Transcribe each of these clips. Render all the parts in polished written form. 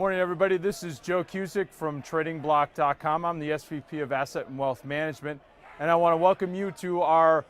Morning, everybody. This is Joe Cusick from TradingBlock.com. I'm the SVP of Asset and Wealth Management, and I want to welcome you to our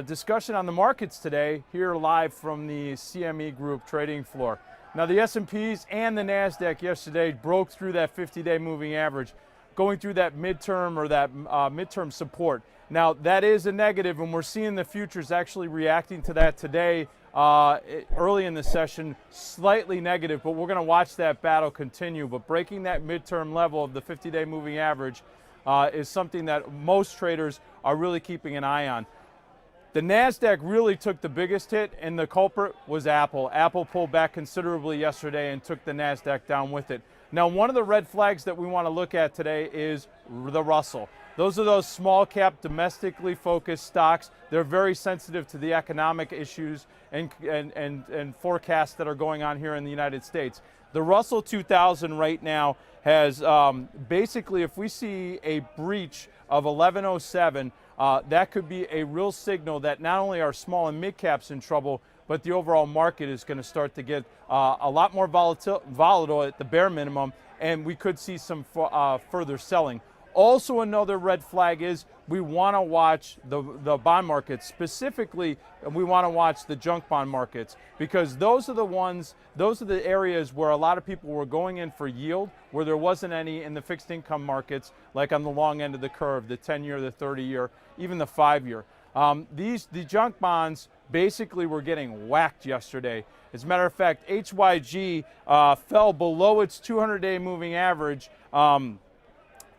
discussion on the markets today, here live from the CME Group trading floor. Now, the S&Ps and the NASDAQ yesterday broke through that 50-day moving average, going through that midterm or that midterm support. Now, that is a negative, and we're seeing the futures actually reacting to that today. Early in the session, slightly negative, but we're going to watch that battle continue. But breaking that midterm level of the 50-day moving average is something that most traders are really keeping an eye on. The NASDAQ really took the biggest hit, and the culprit was Apple. Apple pulled back considerably yesterday and took the NASDAQ down with it. Now, one of the red flags that we want to look at today is the Russell. Those are those small cap, domestically focused stocks. They're very sensitive to the economic issues and forecasts that are going on here in the United States. The Russell 2000 right now has basically, if we see a breach of 1107, that could be a real signal that not only are small and mid caps in trouble, but the overall market is going to start to get a lot more volatile at the bare minimum, and we could see some further selling. Also, another red flag is we want to watch the bond markets. Specifically, we want to watch the junk bond markets, because those are the areas where a lot of people were going in for yield, where there wasn't any in the fixed income markets, like on the long end of the curve, the 10-year, the 30-year, even the 5-year. The junk bonds basically were getting whacked yesterday. As a matter of fact, HYG fell below its 200-day moving average.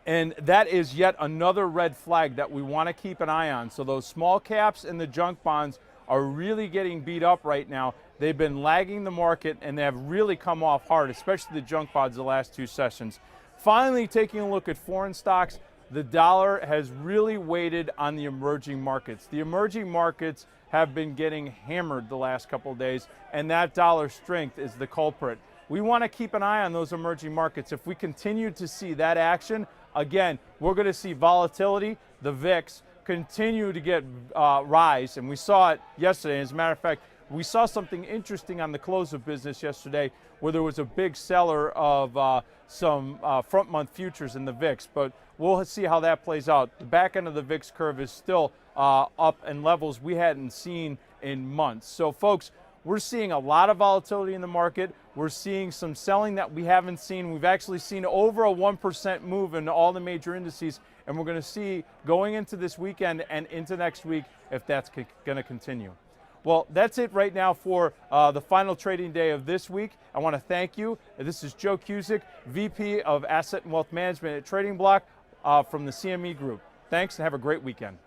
And that is yet another red flag that we want to keep an eye on. So those small caps and the junk bonds are really getting beat up right now. They've been lagging the market, and they have really come off hard, especially the junk bonds the last two sessions. Finally, taking a look at foreign stocks, the dollar has really weighted on the emerging markets. The emerging markets have been getting hammered the last couple of days, and that dollar strength is the culprit. We want to keep an eye on those emerging markets. If we continue to see that action, again, we're going to see volatility, the VIX, continue to get rise, and we saw it yesterday. As a matter of fact, we saw something interesting on the close of business yesterday, where there was a big seller of some front-month futures in the VIX, but we'll see how that plays out. The back end of the VIX curve is still up in levels we hadn't seen in months. So, folks, we're seeing a lot of volatility in the market. We're seeing some selling that we haven't seen. We've actually seen over a 1% move in all the major indices, and we're going to see going into this weekend and into next week if that's going to continue. Well, that's it right now for the final trading day of this week. I want to thank you. This is Joe Cusick, VP of Asset and Wealth Management at Trading Block from the CME Group. Thanks, and have a great weekend.